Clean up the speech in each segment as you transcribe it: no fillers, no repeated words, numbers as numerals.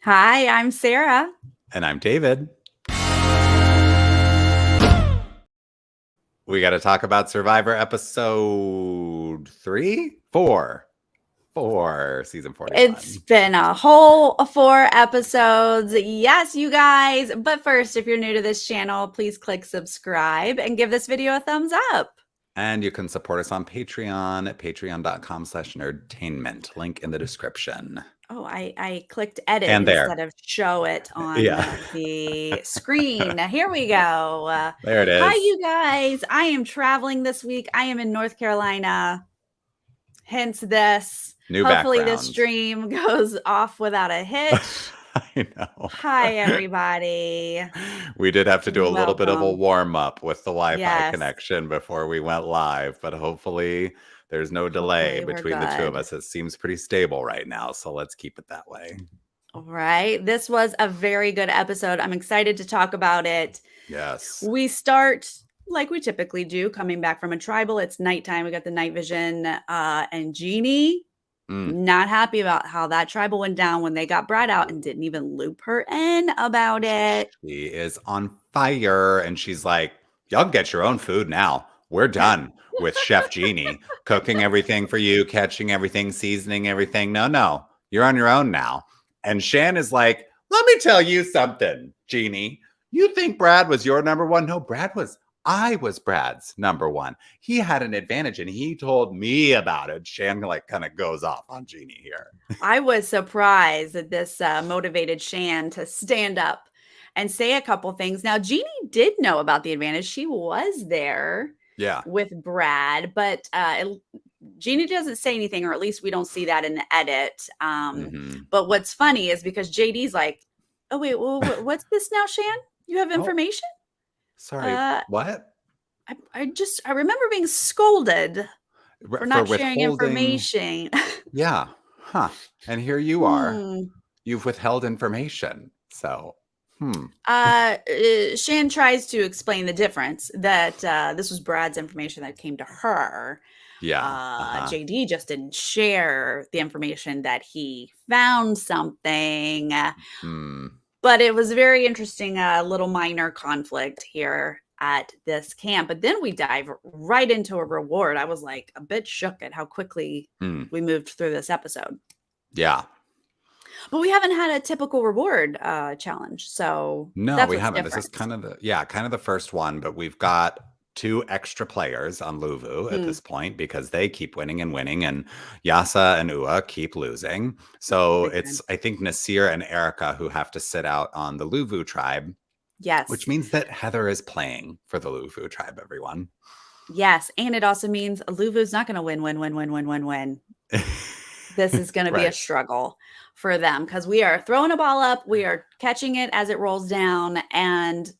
Hi, I'm Sarah. And I'm David. We got to talk about Survivor episode 4, season It's 41. been a whole 4 episodes. Yes, you guys. But first, if you're new to this channel, please click subscribe and give this video a thumbs up. And you can support us on Patreon at patreon.com/nerdtainment. Link in the description. Oh, I clicked edit And there. instead of show it on Yeah. the screen. Here we go. There it is. Hi, you guys. I am traveling this week. I am in North Carolina. Hence this. New Hopefully background. this stream goes off without a hitch. I know. Hi, everybody. We did have to do a little bit of a Welcome. warm-up with the Wi-Fi Yes. connection before we went live, but hopefully there's no delay Hopefully we're between the two of good. us. It seems pretty stable right now, so let's keep it that way. All right. This was a very good episode. I'm excited to talk about it. Yes. We start like we typically do, coming back from a tribal. It's nighttime. We got the night vision, and Jeannie not happy about how that tribal went down when they got Brad out and didn't even loop her in about it. She is on fire, and she's like, y'all get your own food now. We're done with Chef Jeannie cooking everything for you, catching everything, seasoning everything. No, you're on your own now. And Shan is like, let me tell you something, Jeannie. You think Brad was your number one? No, I was Brad's number one. He had an advantage and he told me about it. Shan kind of goes off on Jeannie here. I was surprised that this motivated Shan to stand up and say a couple things. Now, Jeannie did know about the advantage. She was there with Brad, but Jeannie doesn't say anything, or at least we don't see that in the edit. But what's funny is because JD's like, oh, wait, well, what's this now, Shan? You have information? Sorry, what? I remember being scolded for not sharing information. Yeah. Huh. And here you are. You've withheld information. So, Shan tries to explain the difference that this was Brad's information that came to her. Yeah. JD just didn't share the information that he found something. But it was a very interesting little minor conflict here at this camp. But then we dive right into a reward. I was like a bit shook at how quickly we moved through this episode. Yeah. But we haven't had a typical reward challenge. So no, we haven't. This is kind of the first one, but we've got 2 extra players on Luvu at this point because they keep winning, and Yasa and Ua keep losing. So it's, I think, Nasir and Erica who have to sit out on the Luvu tribe. Yes. Which means that Heather is playing for the Luvu tribe, everyone. Yes. And it also means Luvu's not going to win. This is going to be a struggle for them because we are throwing a ball up. We are catching it as it rolls down. And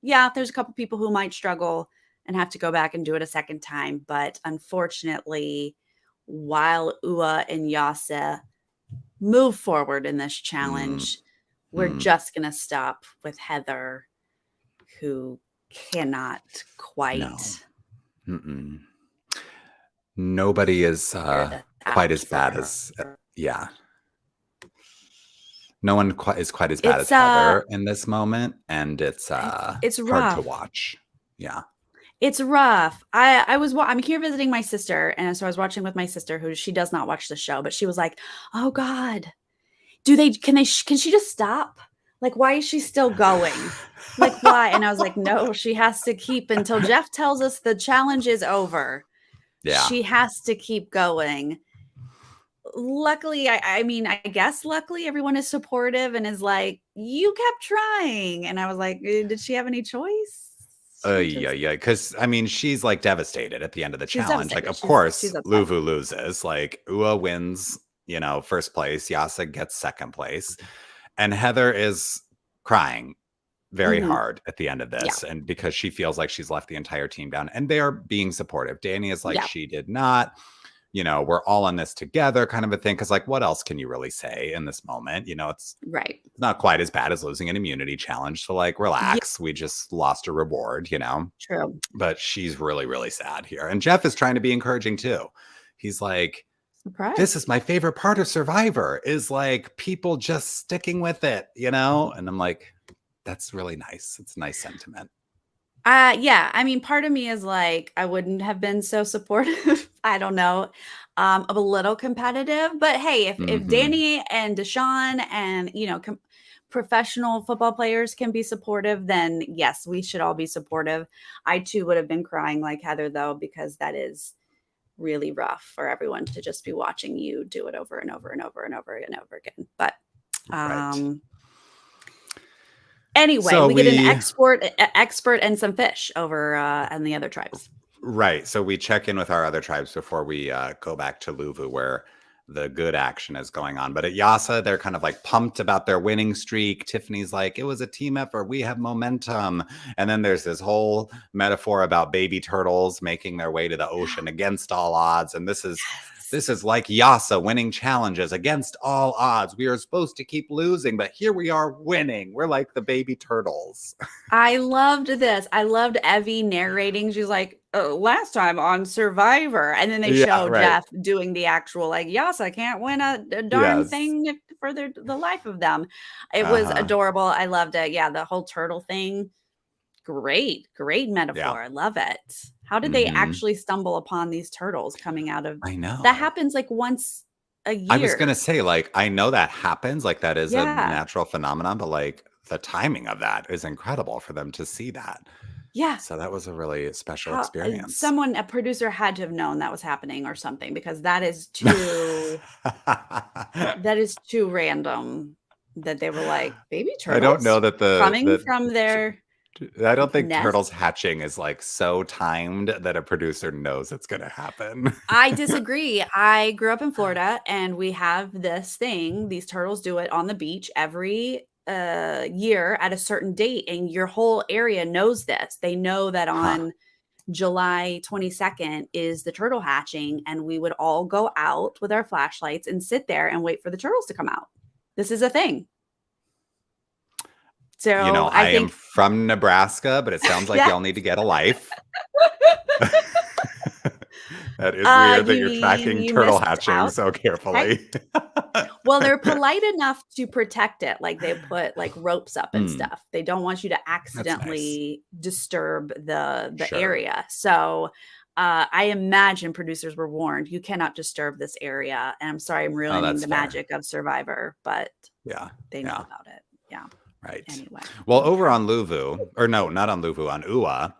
yeah, there's a couple people who might struggle and have to go back and do it a second time. But unfortunately, while Ua and Yasa move forward in this challenge, we're just going to stop with Heather, who cannot quite. No. Nobody is quite as bad as, no one is quite as bad as Heather in this moment. And it's hard to watch. Yeah. It's rough. I'm here visiting my sister, and so I was watching with my sister, who she does not watch the show, but she was like, "Oh God, can she just stop? Like, why is she still going? Like, why?" And I was like, "No, she has to keep until Jeff tells us the challenge is over. Yeah, she has to keep going." Luckily, I guess luckily everyone is supportive and is like, "You kept trying," and I was like, "Did she have any choice?" Yeah. Because she's like devastated at the end of the challenge. Like, of course, Luvu loses. Like, Ua wins, first place. Yasa gets second place, and Heather is crying very hard at the end of this, and because she feels like she's left the entire team down. And they are being supportive. Danny is like, she did not. We're all in this together, kind of a thing. Because, like, what else can you really say in this moment? It's not quite as bad as losing an immunity challenge. So, like, relax. We just lost a reward, True. But she's really, really sad here. And Jeff is trying to be encouraging too. He's like, this Surprise. is my favorite part of Survivor is like people just sticking with it, And I'm like, that's really nice. It's a nice sentiment. Yeah, I mean, part of me is like, I wouldn't have been so supportive. I don't know. Of a little competitive, but hey, if Mm-hmm. Danny and Deshaun and professional football players can be supportive, then yes, we should all be supportive. I too would have been crying like Heather though, because that is really rough for everyone to just be watching you do it over and over and over and over and over again. But Right. anyway, So we get an we expert and some fish over and the other tribes. Right. So we check in with our other tribes before we go back to Luvu, where the good action is going on. But at Yasa, they're kind of like pumped about their winning streak. Tiffany's like, it was a team effort. We have momentum. And then there's this whole metaphor about baby turtles making their way to the ocean against all odds. And this is like Yasa winning challenges against all odds. We are supposed to keep losing, but here we are winning. We're like the baby turtles. I loved this. I loved Evie narrating. She's like, oh, last time on Survivor. And then they Yeah, show right. Jeff doing the actual, like, Yasa can't win a darn Yes. thing for the life of them. It was Uh-huh. adorable. I loved it. Yeah, the whole turtle thing. Great Yeah. metaphor. I love it. How did they Mm-hmm. actually stumble upon these turtles coming out of I that? know. Happens like once a I was gonna year. say, like, I know that happens, like, that is a Yeah. natural phenomenon, but, like, the timing of that is incredible for them to see that. Yeah. So that was a really special How experience. someone, a producer had to have known that was happening or something, because that is too random that they were like, "Baby I don't know turtles that coming from their I don't think turtles nest?" hatching is, like, so timed that a producer knows it's gonna happen. I disagree. I grew up in Florida, and we have this thing, these turtles do it on the beach every, year at a certain date, and your whole area knows this. They know that Huh. on July 22nd is the turtle hatching, and we would all go out with our flashlights and sit there and wait for the turtles to come out. This is a thing. So, I I am think from Nebraska, but it sounds like yeah. y'all need to get a life. That is weird that You you're mean tracking you turtle missed hatching out? so Okay. carefully. Well, they're polite enough to protect it, like, they put, like, ropes up and Mm, stuff. They don't want you to that's nice. accidentally disturb the Sure. area. So, I imagine producers were warned, "You cannot disturb this area," and I'm sorry I'm Oh, ruining that's the fair. magic of Survivor, but Yeah. they know Yeah. about it. Yeah. Right. Anyway, Well, over okay. on Luvu, or no, not on Luvu, on Ua,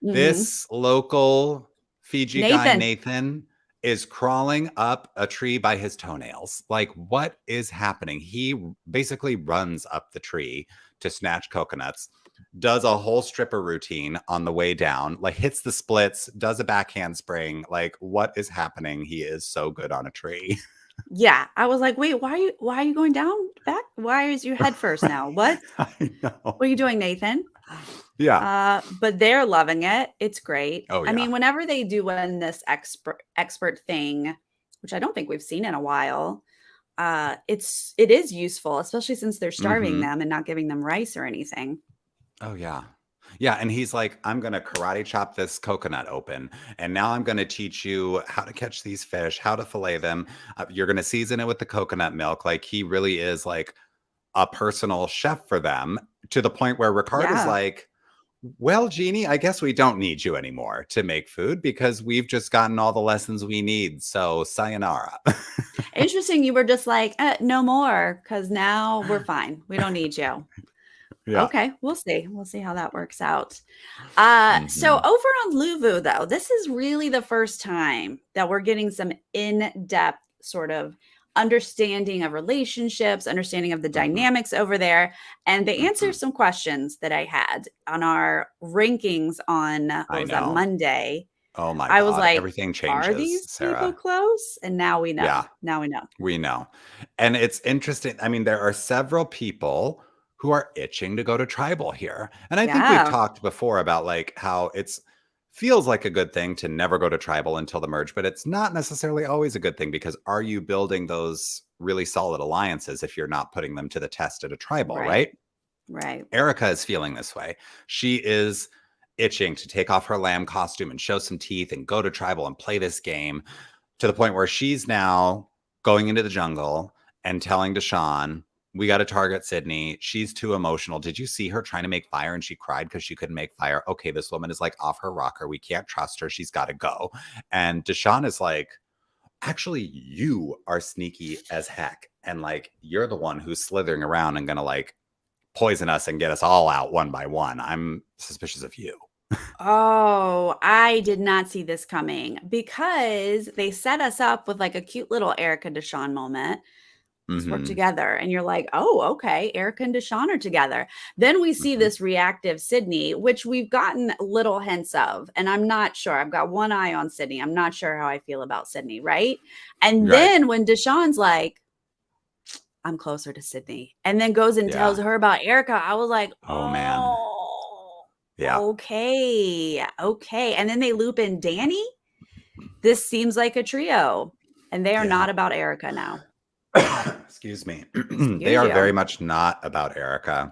Mhm. this local Fiji guy, Nathan. Nathan, is crawling up a tree by his toenails. Like, what is happening? He basically runs up the tree to snatch coconuts, does a whole stripper routine on the way down, like hits the splits, does a backhand spring. Like, what is happening? He is so good on a tree. Yeah, I was like, "Wait, why are you going down back? Why is your head first now? What? I What know. are you doing, Nathan?" Yeah. But they're loving it. It's great. Oh, I yeah. mean, whenever they do win this expert thing, which I don't think we've seen in a while, it is useful, especially since they're starving Hmm. them and not giving them rice or anything. Oh, yeah. Yeah, and he's like, "I'm gonna karate chop this coconut open, and now I'm gonna teach you how to catch these fish, how to fillet them. You're gonna season it with the coconut milk." Like, he really is like a personal chef for them, to the point where Ricard is Yeah. like, "Well, Jeannie, I guess we don't need you anymore to make food because we've just gotten all the lessons we need. So sayonara." Interesting. You were just like, no more, because now we're fine. We don't need you. Yeah. Okay, we'll see. We'll see how that works out. So Hmm. over on Luvu, though, this is really the first time that we're getting some in-depth sort of understanding of relationships, understanding of the Hmm. dynamics over there, and they answer Hmm. some questions that I had on our rankings on what I was that, know. Monday. Oh my I was God. like, Everything are changes, these people Sarah. close? And now we Yeah. know. Now we know. We know. And it's interesting. I mean, there are several people who are itching to go to tribal here. And I think we've Yeah, talked before about like how it's feels like a good thing to never go to tribal until the merge, but it's not necessarily always a good thing, because are you building those really solid alliances if you're not putting them to the test at a tribal, right, right? right. Erica is feeling this way. She is itching to take off her lamb costume and show some teeth and go to tribal and play this game to the point where she's now going into the jungle and telling Deshawn, we got to target Sydney. She's too emotional. Did you see her trying to make fire and she cried because she couldn't make fire? Okay, this woman is like off her rocker. We can't trust her. She's got to go. And Deshawn is like, actually, you are sneaky as heck. And like, you're the one who's slithering around and going to like poison us and get us all out one by one. I'm suspicious of you. Oh, I did not see this coming because they set us up with like a cute little Erica Deshawn moment. Let's work together. And you're like, oh, okay. Erica and Deshawn are together. Then we see this reactive Sydney, which we've gotten little hints of. And I'm not sure. I've got one eye on Sydney. I'm not sure how I feel about Sydney. Right. And then when Deshawn's like, I'm closer to Sydney, and then goes and tells her about Erica, I was like, oh man. Yeah. Okay. And then they loop in Danny. This seems like a trio. And they are not about Erica now. Excuse me. They are very much not about Erica.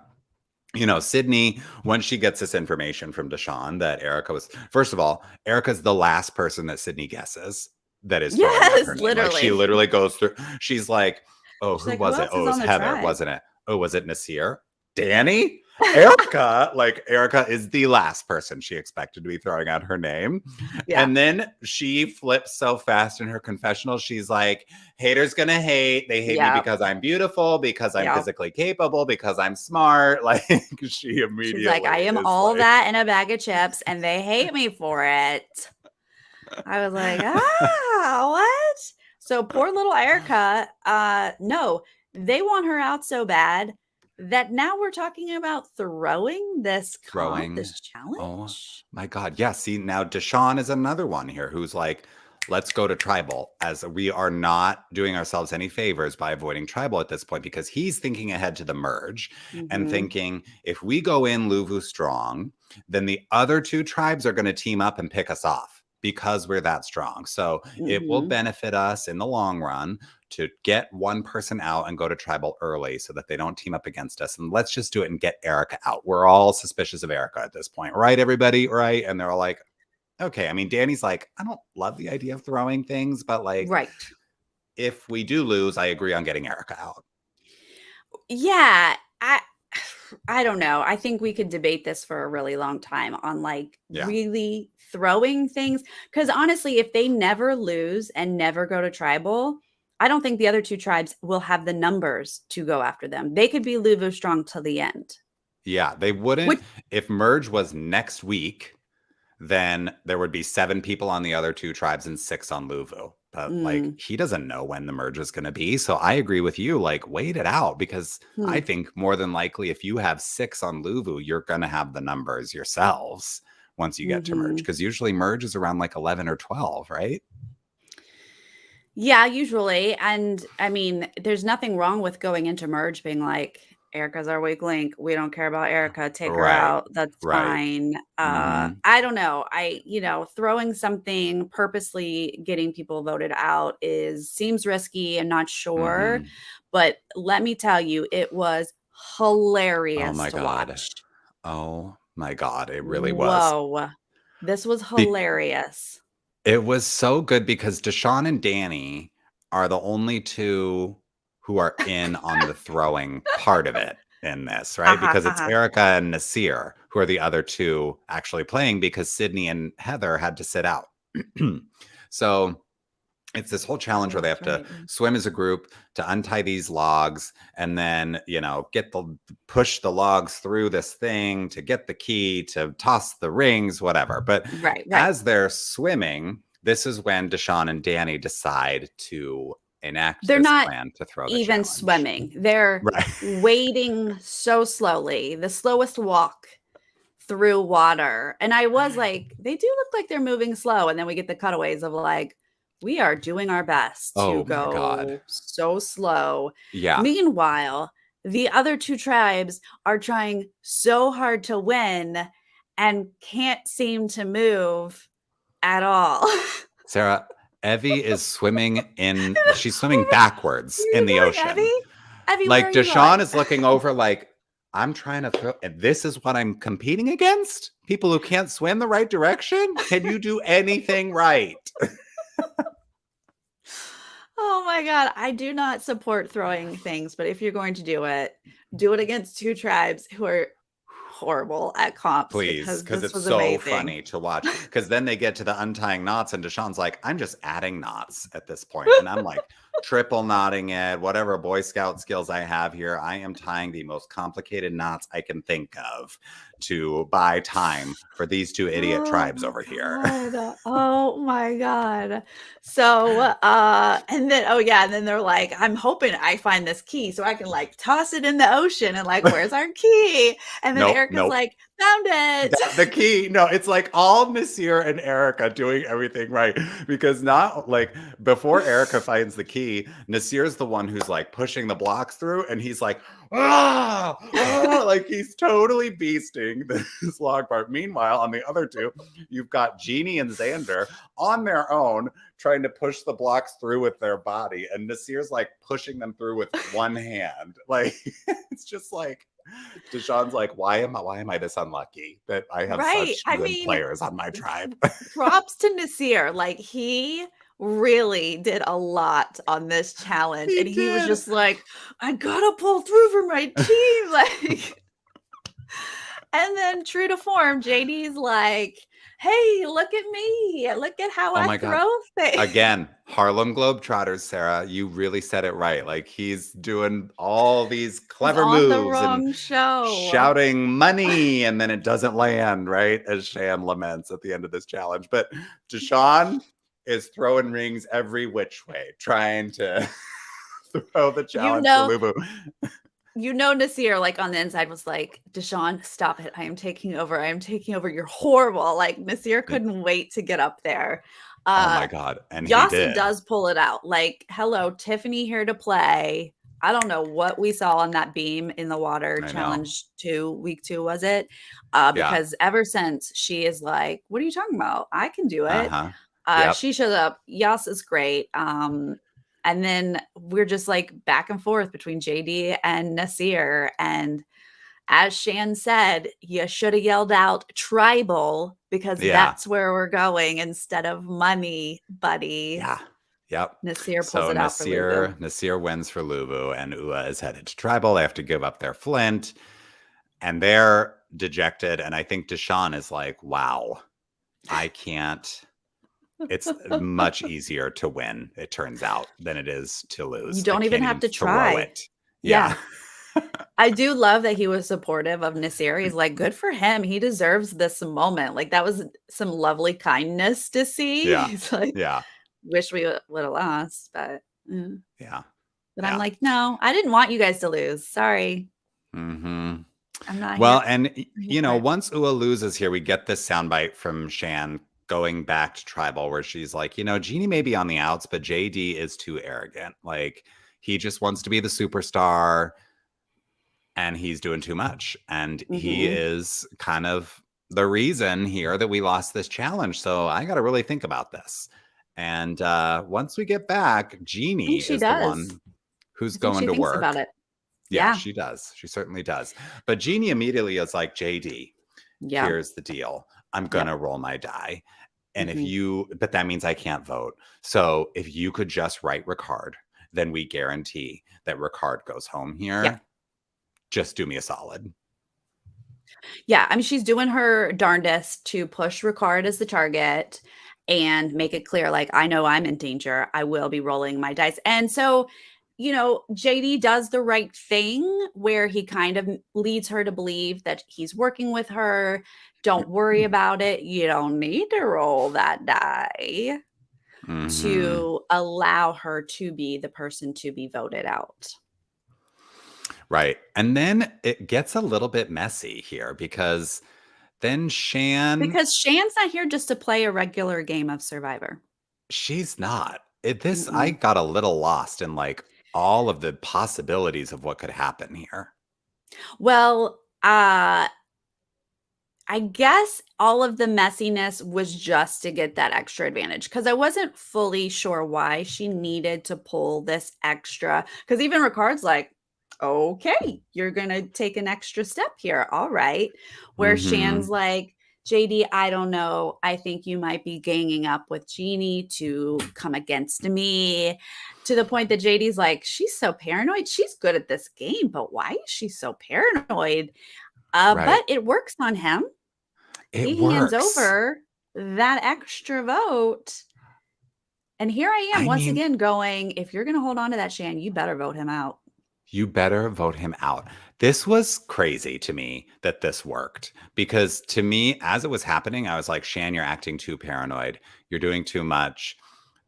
You know, Sydney, when she gets this information from Deshawn that Erica was, first of all, Erica's the last person that Sydney guesses that is throwing out her name. Literally. Like, she literally goes through, she's like, oh, she's who like, was it? Oh, it was Heather, tribe? wasn't it? Oh, was it Nasir? Danny? Erica, like Erica is the last person she expected to be throwing out her name. Yeah. And then she flips so fast in her confessional. She's like, haters gonna hate. They hate me because I'm beautiful, because I'm physically capable, because I'm smart. Like she immediately, she's like, I am all like, that in a bag of chips and they hate me for it. I was like, what? So poor little Erica, no, they want her out so bad that now we're talking about throwing this challenge. Oh my God. Yeah. See, now Deshawn is another one here who's like, let's go to tribal, as we are not doing ourselves any favors by avoiding tribal at this point, because he's thinking ahead to the merge and thinking if we go in Luvu strong, then the other two tribes are going to team up and pick us off because we're that strong. So it will benefit us in the long run to get one person out and go to tribal early so that they don't team up against us. And let's just do it and get Erica out. We're all suspicious of Erica at this point. Right, everybody? Right? And they're all like, okay. I mean, Danny's like, I don't love the idea of throwing things, but like, if we do lose, I agree on getting Erica out. Yeah. I don't know. I think we could debate this for a really long time on like really throwing things. Because honestly, if they never lose and never go to tribal, I don't think the other two tribes will have the numbers to go after them. They could be Luvu strong till the end. Yeah, they wouldn't. If merge was next week, then there would be 7 people on the other two tribes and 6 on Luvu. But like, he doesn't know when the merge is going to be. So I agree with you. Like, wait it out, because I think more than likely, if you have 6 on Luvu, you're going to have the numbers yourselves once you get to merge, because usually merge is around like 11 or 12, right? Yeah, usually. And I mean, there's nothing wrong with going into merge being like, Erica's our weak link. We don't care about Erica. Take her out. That's fine. I don't know. Throwing something, purposely getting people voted out seems risky. I'm not sure. But let me tell you, it was hilarious to watch. Oh my God. It really was. Whoa. This was hilarious. It was so good because Deshawn and Danny are the only two who are in on the throwing part of it in this, right? Because it's Erica and Nasir who are the other two actually playing, because Sydney and Heather had to sit out. So it's this whole challenge where they have to swim as a group to untie these logs and then, push the logs through this thing to get the key, to toss the rings, whatever. But as they're swimming, this is when Deshawn and Danny decide to enact this plan to throw the even challenge. Swimming. They're wading so slowly, the slowest walk through water. And I was like, they do look like they're moving slow. And then we get the cutaways of like, we are doing our best to go so slow. Yeah. Meanwhile, the other two tribes are trying so hard to win and can't seem to move at all. Sarah, Evie is swimming she's swimming backwards in the ocean. Evie, like Deshawn is looking over like, I'm trying to throw, and this is what I'm competing against? People who can't swim the right direction? Can you do anything right? Oh my god, I do not support throwing things, but if you're going to do it against 2 tribes who are horrible at comps Please, because because this it's was so amazing. funny to watch. Because then they get to the untying knots, and Deshaun's like, I'm just adding knots at this point. And I'm like, triple knotting it, whatever Boy Scout skills I have here. I am tying the most complicated knots I can think of to buy time for these two idiot Oh tribes my over here. god. Oh my god. So, and then oh yeah, and then they're like, I'm hoping I find this key so I can like toss it in the ocean and like, where's our key? And then Nope, Erica's nope. like, found it. The key, no, it's like all Nasir and Erica doing everything right, because not like before Erica finds the key, Nasir's the one who's like pushing the blocks through, and he's like, like he's totally beasting this log part. Meanwhile, on the other two, you've got Jeannie and Xander on their own trying to push the blocks through with their body, and Nasir's like pushing them through with one hand. Like it's just like Deshaun's like, why am I this unlucky that I have Right. such I good mean, players on my tribe? props to Nasir. Like he really did a lot on this challenge. He And he was did. just like, I gotta pull through for my team. Like, and then true to form, JD's like, hey, look at me. Look at how Oh I my God. throw things. Again, Harlem Globetrotters, Sarah. You really said it right. Like he's doing all these He's clever on the moves and wrong show. shouting money, and then it doesn't land, right? As Shan laments at the end of this challenge. But Deshaun is throwing rings every which way, trying to throw the You challenge for know, Luvu. Nasir, like on the inside, was like, Deshaun, stop it. I am taking over. I am taking over. You're horrible. Like Nasir couldn't wait to get up there. Oh my God. And he Yasa did. does pull it out. Like, hello, Tiffany here to play. I don't know what we saw on that beam in the water I know. challenge 2, week 2, was it? Yeah. Because ever since she is like, what are you talking about? I can do it. Uh-huh. Yep. She shows up. Yasa's great. And then we're just like back and forth between JD and Nasir. And as Shan said, you should have yelled out tribal because Yeah. that's where we're going instead of money, buddy. Yeah. Yep. Nasir pulls So it out for Luvu. Nasir wins for Luvu, and Ua is headed to tribal. They have to give up their flint, and they're dejected. And I think Deshaun is like, wow, I can't. It's much easier to win, it turns out, than it is to lose. You don't I even can't have to throw try. it. Yeah. Yeah. I do love that he was supportive of Nasir. He's like, good for him. He deserves this moment. Like, that was some lovely kindness to see. Yeah. He's like, Yeah. wish we would have lost, but Yeah. But I'm like, no, I didn't want you guys to lose. Sorry. Mm-hmm. I'm not Well, here. and Here for it. once Ua loses here, we get this soundbite from Shan going back to tribal where she's like, Jeannie may be on the outs, but JD is too arrogant. Like he just wants to be the superstar and he's doing too much. And he is kind of the reason here that we lost this challenge. So I got to really think about this. And once we get back, Jeannie is the one who's going to work. About it. Yeah, she does. She certainly does. But Jeannie immediately is like, JD, here's the deal. I'm going to roll my die. And but that means I can't vote. So if you could just write Ricard, then we guarantee that Ricard goes home here. Yeah. Just do me a solid. Yeah. I mean, she's doing her darndest to push Ricard as the target and make it clear, like, I know I'm in danger. I will be rolling my dice. And so, JD does the right thing where he kind of leads her to believe that he's working with her. Don't worry about it. You don't need to roll that die to allow her to be the person to be voted out. Right. And then it gets a little bit messy here because then Because Shan's not here just to play a regular game of Survivor. She's not. I got a little lost in like all of the possibilities of what could happen here. Well, I guess all of the messiness was just to get that extra advantage because I wasn't fully sure why she needed to pull this extra. Because even Ricard's like, okay, you're going to take an extra step here. All right. Where Shan's like, JD, I don't know. I think you might be ganging up with Jeannie to come against me, to the point that JD's like, she's so paranoid. She's good at this game, but why is she so paranoid? Right. But it works on him. It He hands works. over that extra vote. And here I am I once mean, again going, if you're going to hold on to that, Shan, you better vote him out. you better vote him out. This was crazy to me that this worked because to me, as it was happening, I was like, Shan, you're acting too paranoid. You're doing too much.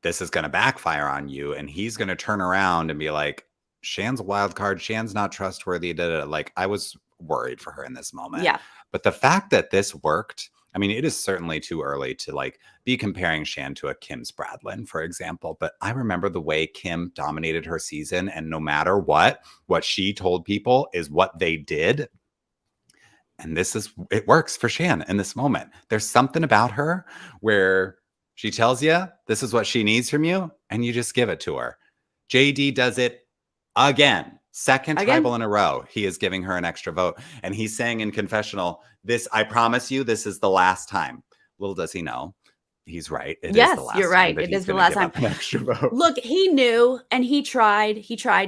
This is going to backfire on you. And he's going to turn around and be like, Shan's a wild card. Shan's not trustworthy. Like, I was worried for her in this moment. Yeah. But the fact that this worked, I mean, it is certainly too early to like be comparing Shan to a Kim Spradlin, for example. But I remember the way Kim dominated her season, and no matter what she told people is what they did. And it works for Shan in this moment. There's something about her where she tells you this is what she needs from you, and you just give it to her. JD does it again. Second tribal in a row, he is giving her an extra vote. And he's saying in confessional, I promise you, this is the last time. Little does he know, he's right. It is the last you're right. time. It is the last time. An extra vote. Look, he knew, and he tried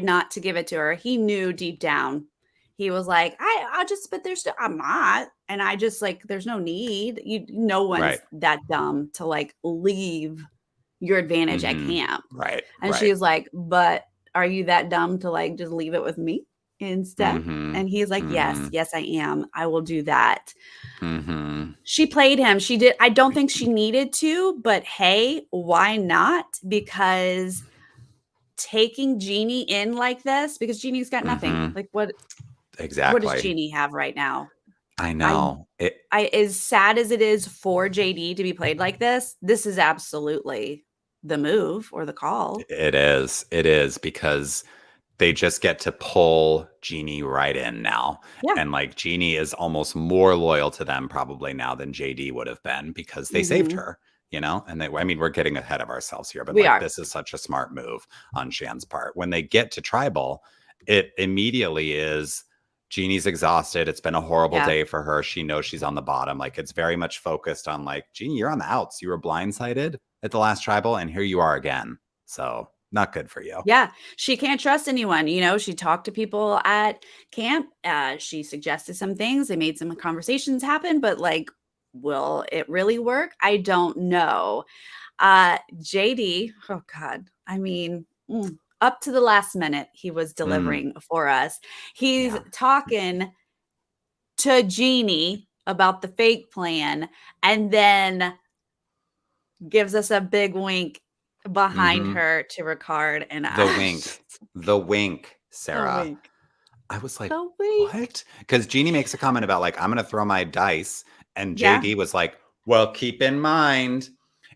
not to give it to her. He knew deep down. He was like, I'm not. And I just like, there's no need. No one's that dumb to like leave your advantage at camp. Right. And she was like, but are you that dumb to like just leave it with me instead? And he's like, yes, I am. I will do that. She played him. She did. I don't think she needed to, but hey, why not? Because taking Jeannie in like this, because Jeannie's got nothing. Like what? Exactly. What does Jeannie have right now? I know. As sad as it is for JD to be played like this is absolutely the move or the call. It is because they just get to pull Jeannie right in now. Yeah. And like Jeannie is almost more loyal to them probably now than JD would have been because they saved her, you know? And we're getting ahead of ourselves here, but this is such a smart move on Shan's part. When they get to tribal, it immediately is Jeannie's exhausted. It's been a horrible day for her. She knows she's on the bottom. Like it's very much focused on like, Jeannie, you're on the outs. You were blindsided at the last tribal and here you are again. So not good for you. Yeah. She can't trust anyone. You know, she talked to people at camp. She suggested some things. They made some conversations happen, but like, will it really work? I don't know. JD, oh God. I mean, up to the last minute, he was delivering for us. He's talking to Jeannie about the fake plan and then gives us a big wink behind her to Ricard. And the wink, Sarah. The wink. I was like, what? Because Jeannie makes a comment about like, I'm going to throw my dice. And JD was like, well, keep in mind,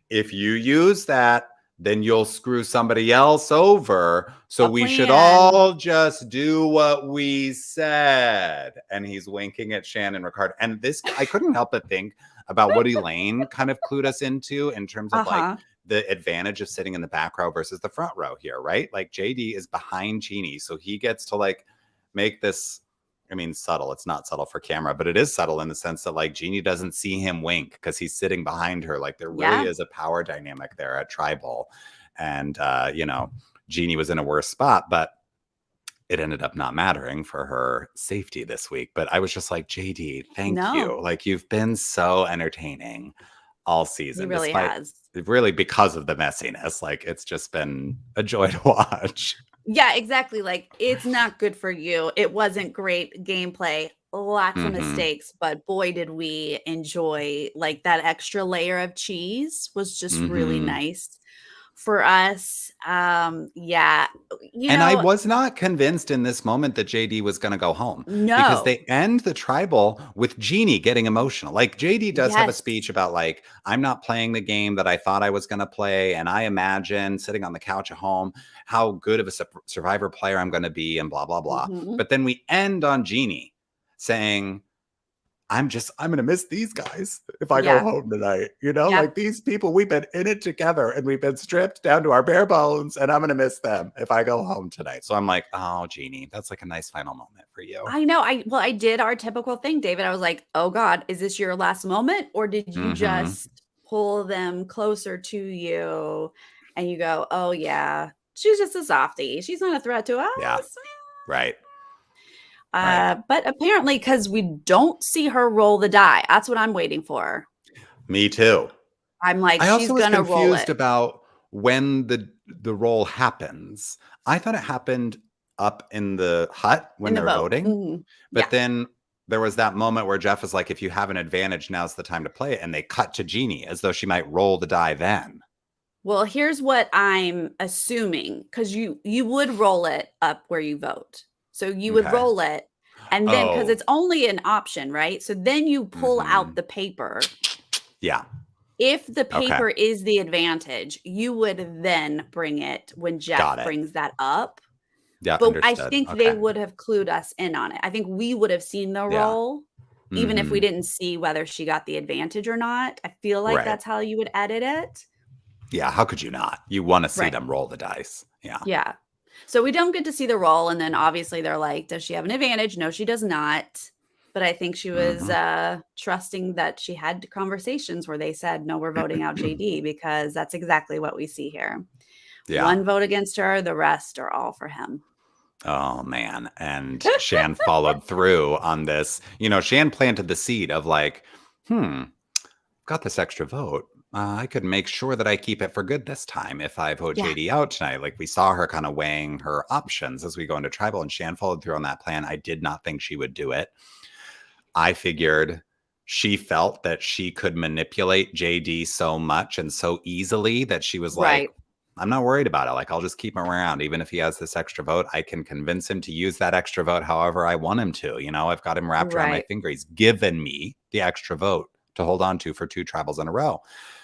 if you use that, then you'll screw somebody else over. So we should all just do what we said. And he's winking at Shan and Ricard. And this, I couldn't help but think about what Elaine kind of clued us into in terms of like the advantage of sitting in the back row versus the front row here, right? Like JD is behind Jeannie. So he gets to like make this, I mean, subtle. It's not subtle for camera, but it is subtle in the sense that like Jeannie doesn't see him wink because he's sitting behind her. Like there really is a power dynamic there at tribal. And, you know, Jeannie was in a worse spot, but it ended up not mattering for her safety this week. But I was just like, JD, thank you. Like you've been so entertaining all season. He really has. Really because of the messiness. Like it's just been a joy to watch. Yeah, exactly. Like it's not good for you. It wasn't great gameplay, lots of mistakes, but boy, did we enjoy like that extra layer of cheese was just really nice for us. Yeah. And I was not convinced in this moment that JD was going to go home. No. Because they end the tribal with Jeannie getting emotional. Like JD does have a speech about like, I'm not playing the game that I thought I was going to play. And I imagine sitting on the couch at home, how good of a survivor player I'm going to be and blah, blah, blah. But then we end on Jeannie saying, I'm going to miss these guys if I go Yeah. home tonight. You know, Yeah. like these people, we've been in it together and we've been stripped down to our bare bones, and I'm going to miss them if I go home tonight. So I'm like, oh, Jeannie, that's like a nice final moment for you. I know. I did our typical thing, David. I was like, oh God, is this your last moment? Or did you just pull them closer to you and you go, oh yeah, she's just a softie. She's not a threat to us. Yeah. Right. But apparently, because we don't see her roll the die, that's what I'm waiting for. Me too. I'm like, I she's also was gonna roll confused it. about when the roll happens. I thought it happened up in the hut when they were voting. Mm-hmm. But then there was that moment where Jeff was like, if you have an advantage, now's the time to play it. And they cut to Jeannie as though she might roll the die then. Well, here's what I'm assuming, because you would roll it up where you vote. So you would roll it, and then because it's only an option, right? So then you pull out the paper. Yeah. If the paper is the advantage, you would then bring it when Jeff brings that up. Yeah, but understood. I think they would have clued us in on it. I think we would have seen the roll, even if we didn't see whether she got the advantage or not. I feel like that's how you would edit it. Yeah, how could you not? You want to see them roll the dice. Yeah. Yeah. So we don't get to see the roll. And then obviously they're like, does she have an advantage? No, she does not. But I think she was trusting that she had conversations where they said, no, we're voting out JD, because that's exactly what we see here. Yeah. One vote against her, the rest are all for him. Oh, man. And Shan followed through on this. You know, Shan planted the seed of like, got this extra vote. I could make sure that I keep it for good this time if I vote JD out tonight. Like we saw her kind of weighing her options as we go into tribal, and Shan followed through on that plan. I did not think she would do it. I figured she felt that she could manipulate JD so much and so easily that she was like, I'm not worried about it. Like, I'll just keep him around. Even if he has this extra vote, I can convince him to use that extra vote however I want him to. You know, I've got him wrapped around my finger. He's given me the extra vote to hold on to for 2 tribals in a row.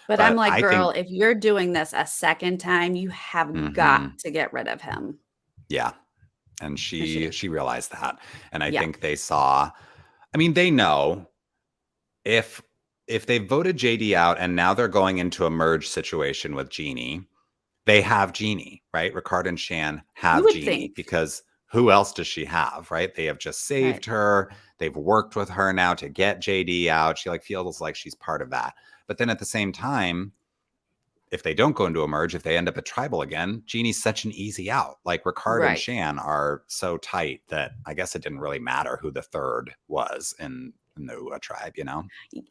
But I'm like, girl, if you're doing this a second time, you have got to get rid of him. Yeah. And she realized that. And I think they saw, I mean, they know if they voted JD out and now they're going into a merge situation with Jeannie, they have Jeannie, right? Ricard and Shan have Jeannie because who else does she have, right? They have just saved her. They've worked with her now to get JD out. She like feels like she's part of that. But then at the same time, if they don't go into a merge, if they end up at tribal again, Jeannie's such an easy out. Like Ricard and Shan are so tight that I guess it didn't really matter who the third was in the tribe, you know?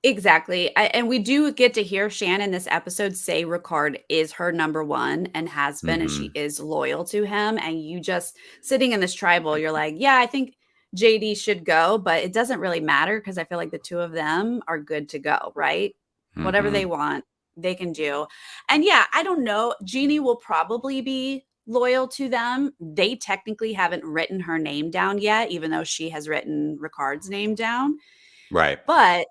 Exactly. And we do get to hear Shan in this episode say Ricard is her number one and has been, and she is loyal to him. And you just sitting in this tribal, you're like, yeah, I think JD should go, but it doesn't really matter because I feel like the two of them are good to go, right? Whatever they want, they can do. And yeah, I don't know. Jeannie will probably be loyal to them. They technically haven't written her name down yet, even though she has written Ricard's name down. Right. But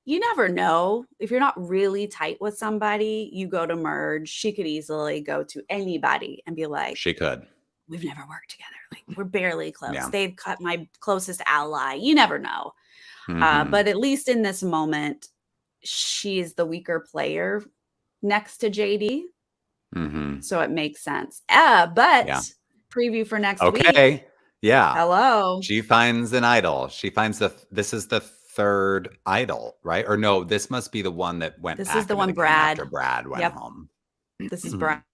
you never know. If you're not really tight with somebody, you go to merge. She could easily go to anybody and be like, she could. We've never worked together. Like, we're barely close. Yeah. They've cut my closest ally. You never know. But at least in this moment, she's the weaker player next to JD. So it makes sense. But preview for next week. Yeah. Hello. She finds an idol. She finds this is the third idol, right? Or no, this must be the one that went This back is the one after Brad went home. This is Brad.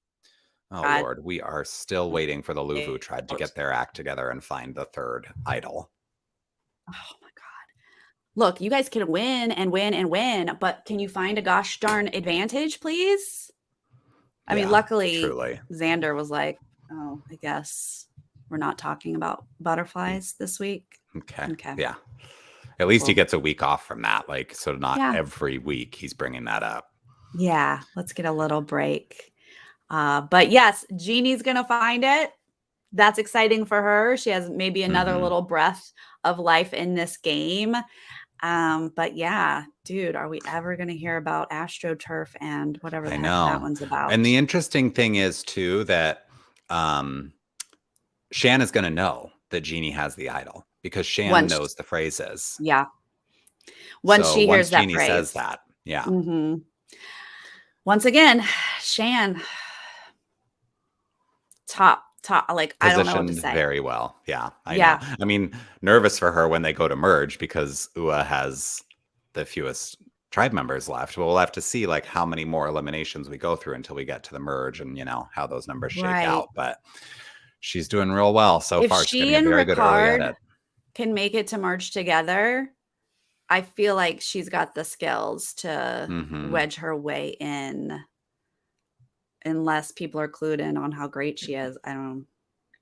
Oh, Lord. We are still waiting for the Luvu tribe to get their act together and find the third idol. Oh, my God. Look, you guys can win and win and win, but can you find a gosh darn advantage, please? I mean, luckily, Xander was like, oh, I guess we're not talking about butterflies this week. Okay. Yeah. At least he gets a week off from that. Like, so not every week he's bringing that up. Yeah. Let's get a little break. But yes, Jeannie's going to find it. That's exciting for her. She has maybe another little breath of life in this game. But yeah, dude, are we ever going to hear about AstroTurf and whatever the heck that one's about? And the interesting thing is too, that, Shan is going to know that Jeannie has the idol because Shan knows the phrases. Yeah. Once So she once hears that Jeannie says phrase. that, yeah. Mm-hmm. Once again, Shan, top, like, I don't know what to Positioned say. very well. Yeah, I know. I mean, nervous for her when they go to merge because Ua has the fewest tribe members left. We'll have to see like how many more eliminations we go through until we get to the merge and, you know, how those numbers shake out. But she's doing real well so far. She's getting a very good early edit. Can make it to merge together, I feel like she's got the skills to wedge her way in, unless people are clued in on how great she is. I don't know.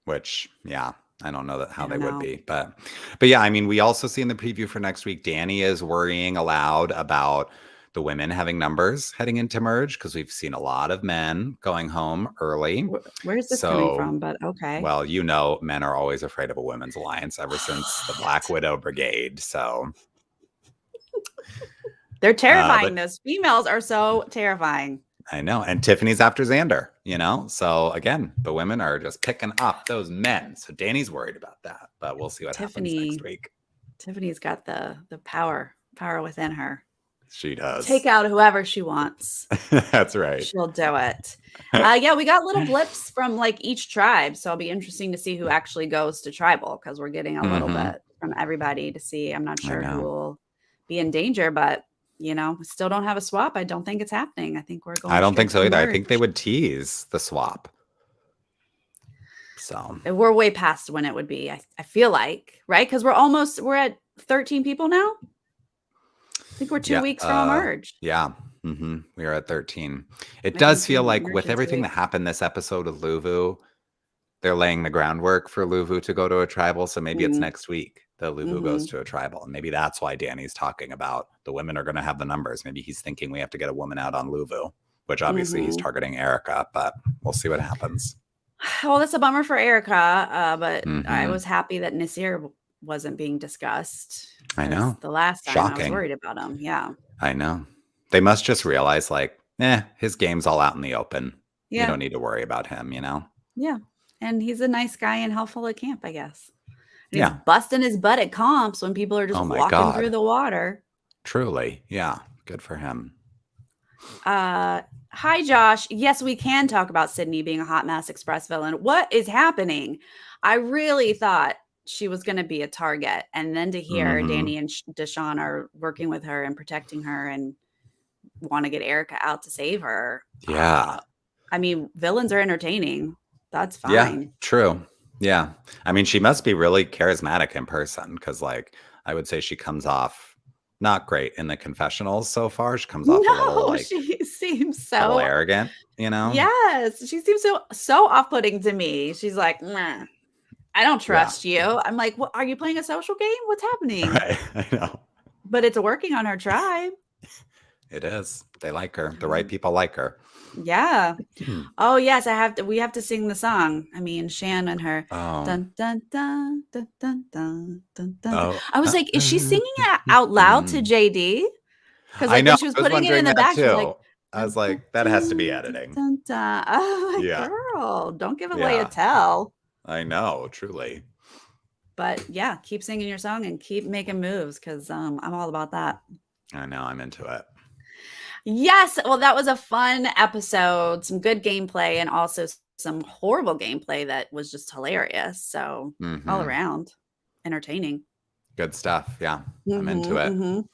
Which, yeah, I don't know how they would be. But yeah, I mean, we also see in the preview for next week, Danny is worrying aloud about the women having numbers heading into merge because we've seen a lot of men going home early. Where's this coming from? But okay. Well, you know, men are always afraid of a women's alliance ever since the Black Widow Brigade. So they're terrifying. Those females are so terrifying. I know. And Tiffany's after Xander, you know? So again, the women are just picking up those men. So Danny's worried about that, but we'll see what happens next week. Tiffany's got the power within her. She does. Take out whoever she wants. That's right. She'll do it. Yeah, we got little blips from like each tribe. So it'll be interesting to see who actually goes to tribal because we're getting a little bit from everybody to see. I'm not sure who will be in danger, but you know, we still don't have a swap. I don't think it's happening. I think we're going. I don't think so either. I think they would tease the swap. So we're way past when it would be. I feel like, right? Because we're at 13 people now. I think we're 2 weeks from a merge. Yeah. We are at 13. It does feel like with everything that happened this episode of Luvu, they're laying the groundwork for Luvu to go to a tribal. So maybe it's next week that Luvu goes to a tribal. And maybe that's why Danny's talking about the women are going to have the numbers. Maybe he's thinking we have to get a woman out on Luvu, which obviously he's targeting Erica, but we'll see what happens. Well, that's a bummer for Erica, but I was happy that Nasir wasn't being discussed. I know. The last time I was worried about him. Yeah. I know. They must just realize like, his game's all out in the open. Yeah. You don't need to worry about him, you know? Yeah. And he's a nice guy and helpful at camp, I guess. And he's busting his butt at comps when people are just walking through the water. Truly. Yeah. Good for him. Hi, Josh. Yes, we can talk about Sydney being a Hot Mess Express villain. What is happening? I really thought she was going to be a target. And then to hear Danny and Deshawn are working with her and protecting her and want to get Erica out to save her. Yeah. I mean, villains are entertaining. That's fine. Yeah, true. Yeah. I mean, she must be really charismatic in person because, like, I would say she comes off not great in the confessionals so far. She comes off a little, like, she seems so a little arrogant, you know? Yes. She seems so off-putting to me. She's like, I don't trust you. I'm like, what, are you playing a social game? What's happening? Right. I know. But it's working on her tribe. It is. They like her. The right people like her. Yeah. Oh yes, we have to sing the song. I mean, Shan and her dun dun dun dun dun dun dun dun. I was like, is she singing it out loud to JD? Because like, when she was putting it in the back, like, I was like, that has to be editing. Dun, dun. Oh my girl, don't give away a tell. I know, truly. But yeah, keep singing your song and keep making moves because I'm all about that. I know, I'm into it. Yes. Well, that was a fun episode. Some good gameplay and also some horrible gameplay that was just hilarious. So all around entertaining. Good stuff. Yeah. I'm into it.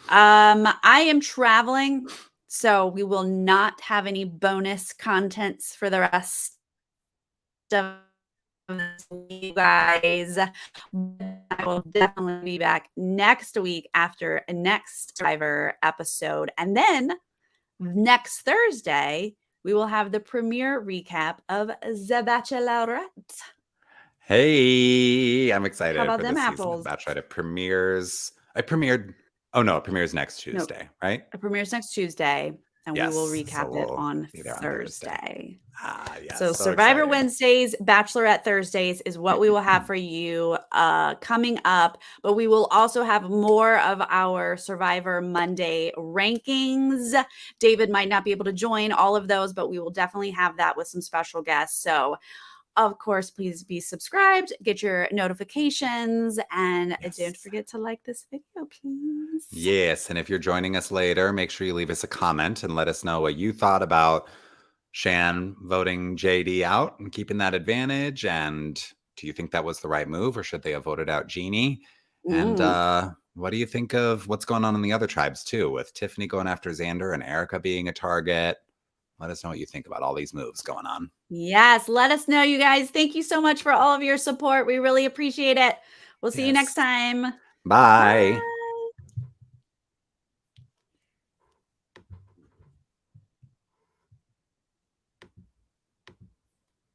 I am traveling, so we will not have any bonus contents for the rest of you guys. I will definitely be back next week after a next Survivor episode. And then next Thursday, we will have the premiere recap of The Bachelorette. Hey, I'm excited How about for them this apples? season of Bachelorette. It premieres next Tuesday, right? It premieres next Tuesday. And we will recap it on Thursday. Yes, so Survivor Wednesdays, Bachelorette Thursdays is what we will have for you coming up. But we will also have more of our Survivor Monday rankings. David might not be able to join all of those, but we will definitely have that with some special guests. So of course, please be subscribed, get your notifications, and don't forget to like this video, please. Yes, and if you're joining us later, make sure you leave us a comment and let us know what you thought about Shan voting JD out and keeping that advantage. And do you think that was the right move, or should they have voted out Jeannie? And what do you think of what's going on in the other tribes too, with Tiffany going after Xander and Erica being a target? Let us know what you think about all these moves going on. Yes, let us know, you guys. Thank you so much for all of your support. We really appreciate it. We'll see you next time. Bye.